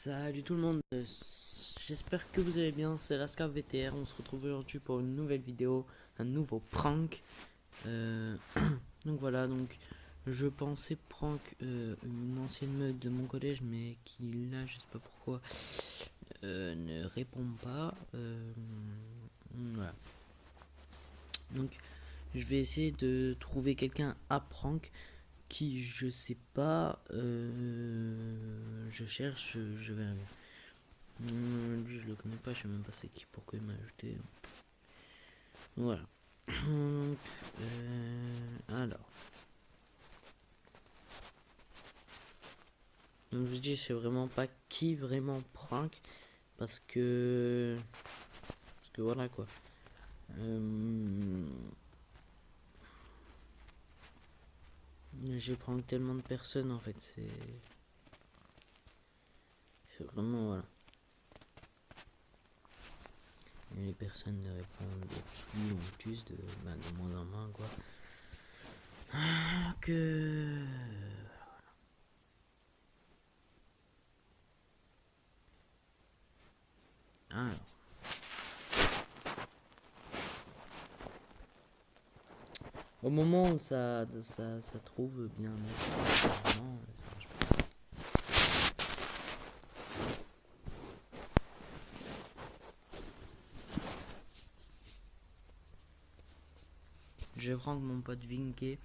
Salut tout le monde, j'espère que vous allez bien, c'est Lascar VTR, on se retrouve aujourd'hui pour une nouvelle vidéo, un nouveau prank. Euh, donc voilà, donc je pensais prank une ancienne meuf de mon collège, mais qui là, je sais pas pourquoi, ne répond pas. Voilà. Donc je vais essayer de trouver quelqu'un à prank qui je sais pas, je cherche, je vais arriver. Lui je le connais pas, je sais même pas c'est qui, pourquoi il m'a ajouté. Voilà. Donc, alors. Donc je dis, je sais vraiment pas qui vraiment prank. Parce que voilà quoi. J'ai prank tellement de personnes en fait. C'est vraiment voilà. Et les personnes ne répondent plus en plus, de moins en moins quoi. Que. Alors. Au moment où ça trouve bien. Je vais prendre mon pote Vinké.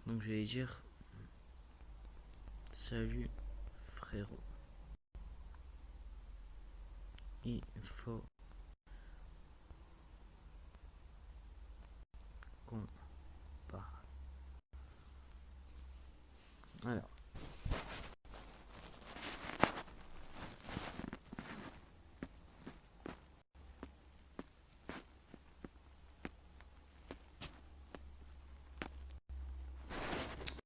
Donc je vais dire salut frérot. Il faut qu'on parle. Alors.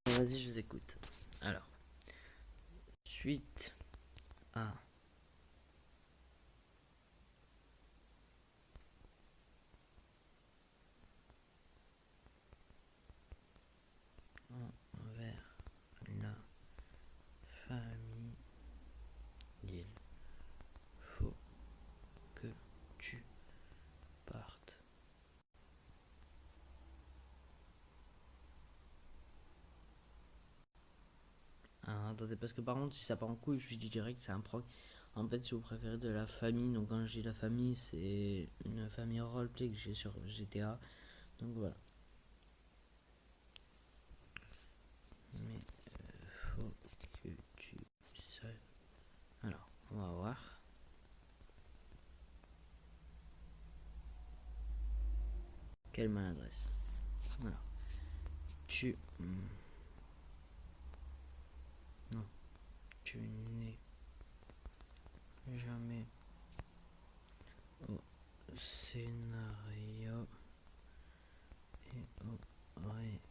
Vas-y, je vous écoute. Alors. Suite à envers la famille, il faut que tu partes. Ah, attendez, parce que par contre, si ça part en couille, je lui dis direct, c'est un proc. En fait, si vous préférez de la famille, donc quand je dis la famille, c'est une famille roleplay que j'ai sur GTA. Donc voilà. Mais faut que tu saches. Alors, on va voir. Quelle maladresse. Alors, tu. Non, tu n'es jamais au scénario et aux réunions.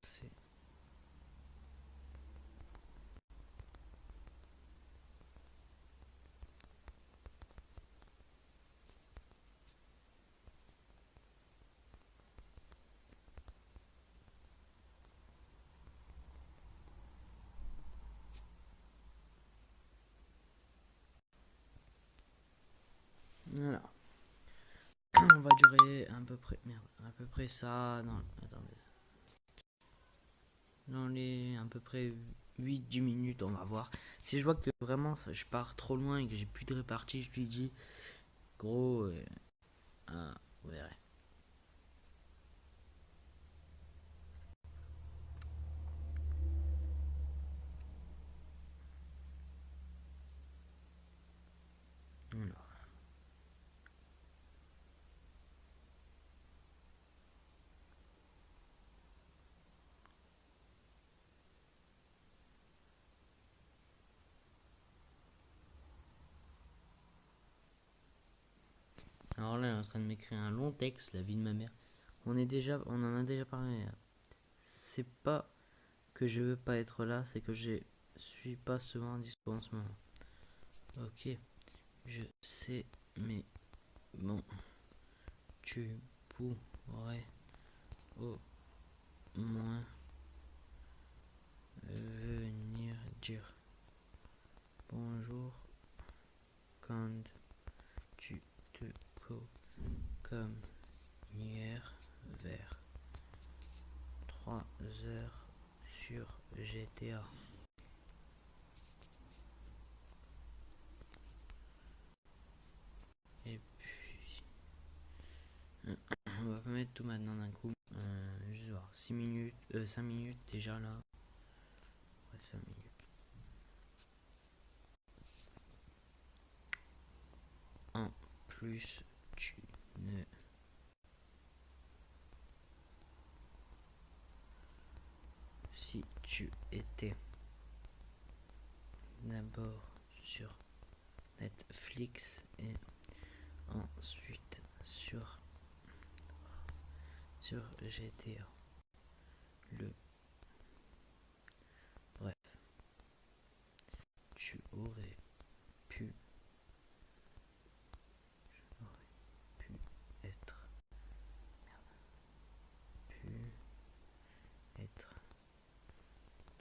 C'est voilà. On va durer à peu près, merde, à peu près ça, non, attendez, dans les à peu près 8-10 minutes, on va voir. Si je vois que vraiment je pars trop loin et que j'ai plus de répartie, je lui dis, gros, ah, vous verrez. Alors là, elle est en train de m'écrire un long texte, la vie de ma mère. On en a déjà parlé. C'est pas que je veux pas être là, c'est que je suis pas souvent dispo en ce moment. Ok, je sais, mais bon, tu pourrais moins venir dire bonjour quand tu te poses comme hier vers 3 heures sur GTA. Et puis on va pas mettre tout maintenant d'un coup. Juste voir 6 minutes, 5 minutes déjà là. Ouais, 5 minutes. En plus, tu ne si tu étais d'abord sur Netflix et ensuite sur GTA. Bref, tu aurais pu être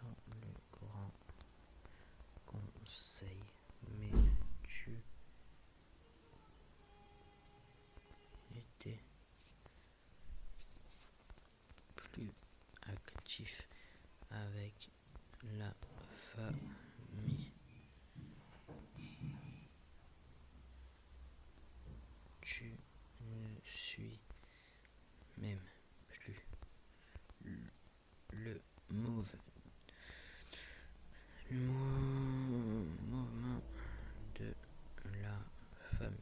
dans le grand conseil, mais tu étais plus actif avec la famille. Tu ne suis même plus le mouvement de la famille.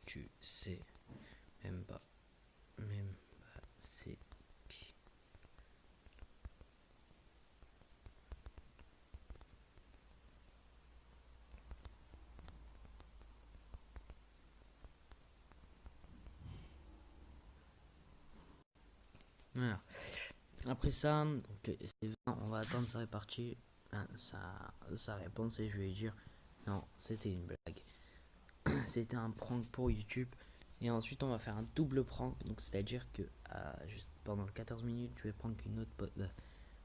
Tu sais même pas c'est qui. Voilà. Après ça, donc, on va attendre sa répartie, sa réponse et je vais lui dire non, c'était une blague. C'était un prank pour YouTube. Et ensuite, on va faire un double prank. Donc, c'est-à-dire que juste pendant 14 minutes, je vais prendre une autre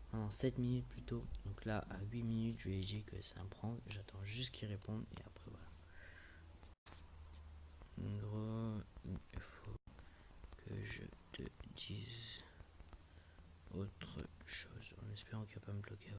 pendant 7 minutes plutôt. Donc là, à 8 minutes, je lui ai dit que c'est un prank. J'attends juste qu'il réponde et après, voilà. En gros, il faut que je te dise autre chose en espérant qu'il va pas me bloquer.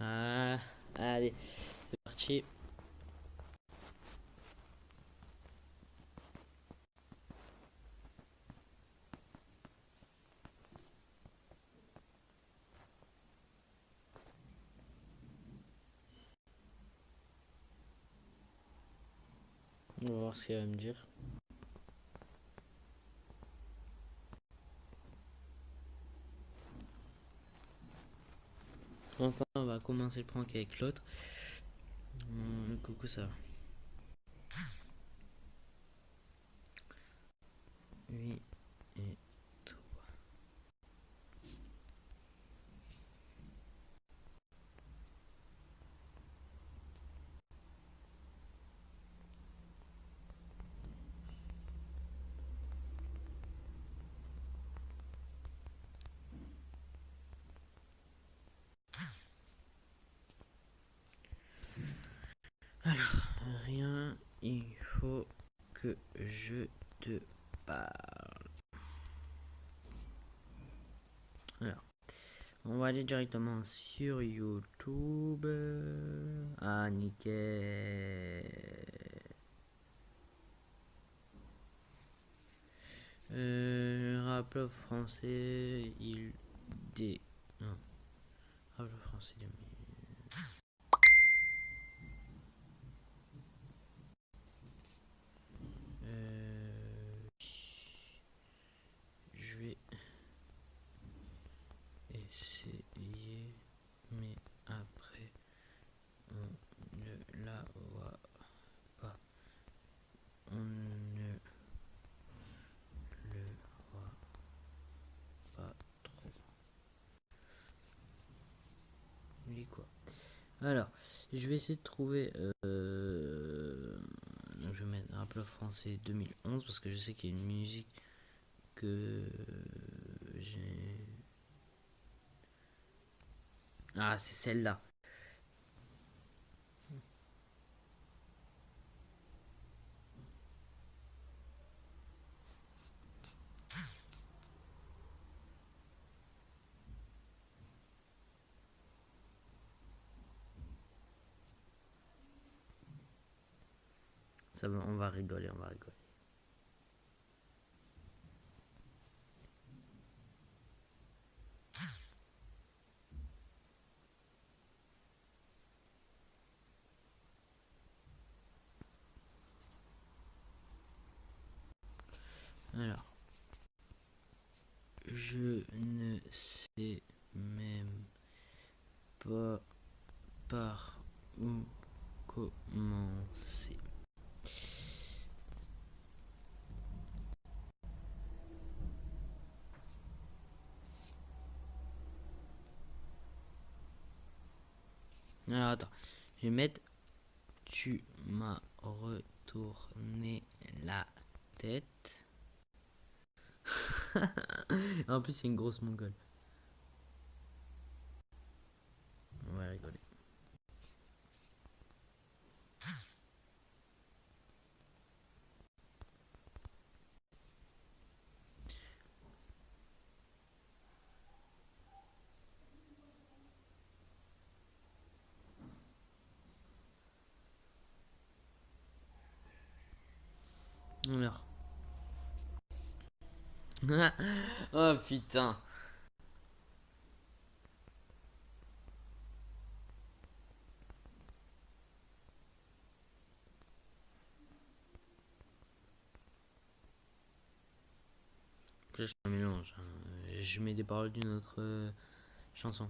Ah, allez, c'est parti. On va voir ce qu'il va me dire. Pour l'instant, on va commencer le prank avec l'autre. Coucou, ça va. Oui, et toi. Alors, on va aller directement sur YouTube. Ah, nickel. Rap français, il des. Non, rap français 2000. Je vais essayer, mais après on ne la voit pas. On ne le voit pas trop. Lui quoi. Alors, je vais essayer de trouver. Donc je vais mettre rap français 2011 parce que je sais qu'il y a une musique que j'ai. Ah, c'est celle-là. Ça va, on va rigoler, on va rigoler. Alors, je ne sais même pas par où commencer. Alors, attends, je vais mettre tu m'as retourné la tête. En plus, c'est une grosse mongole. On va rigoler. Alors. Oh putain. Là, je fais un mélange. Je mets des paroles d'une autre chanson.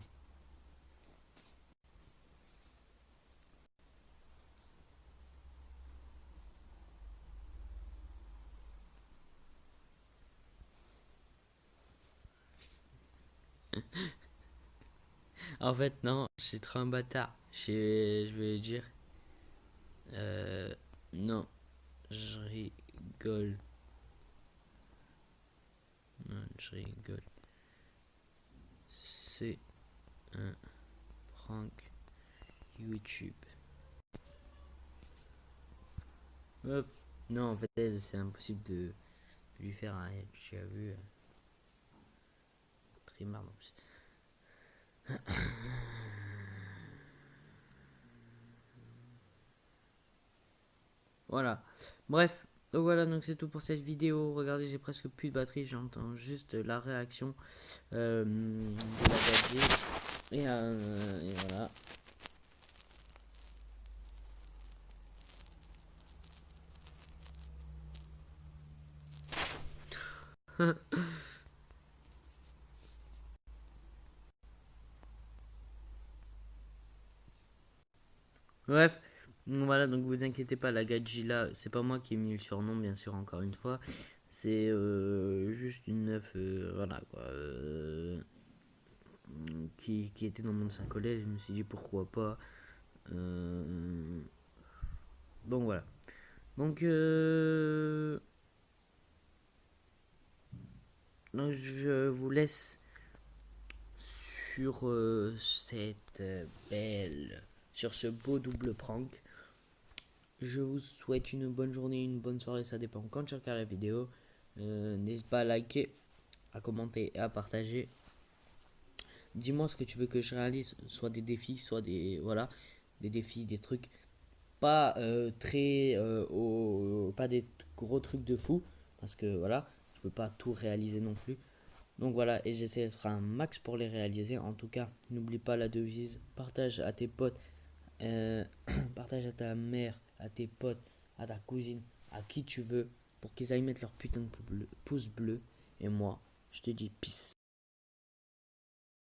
En fait, non, j'ai trop un bâtard. Je vais dire. Non, je rigole. Non, je rigole. C'est un prank YouTube. Hop. Non, en fait, elle, c'est impossible de lui faire un elle. J'ai vu. Très marre en plus. Voilà. Bref. Donc voilà, donc c'est tout pour cette vidéo. Regardez, j'ai presque plus de batterie. J'entends juste la réaction de la 4G. Et voilà. Bref. Voilà, donc vous inquiétez pas, la Gadji là, c'est pas moi qui ai mis le surnom, bien sûr, encore une fois. C'est juste une meuf, voilà quoi, qui était dans mon ancien collège. Je me suis dit pourquoi pas. Euh, donc voilà. Donc, donc je vous laisse sur cette belle, sur ce beau double prank. Je vous souhaite une bonne journée, une bonne soirée, ça dépend quand tu regardes la vidéo. N'hésite pas à liker, à commenter et à partager. dis-moi ce que tu veux que je réalise, soit des défis, soit des, voilà, des défis, des trucs pas pas des gros trucs de fou, parce que voilà, je peux pas tout réaliser non plus. Donc voilà, et j'essaie d'être un max pour les réaliser. En tout cas, n'oublie pas la devise, partage à tes potes, euh, partage à ta mère, à tes potes, à ta cousine, à qui tu veux, pour qu'ils aillent mettre leur putain de pouce bleu. Et moi, je te dis peace.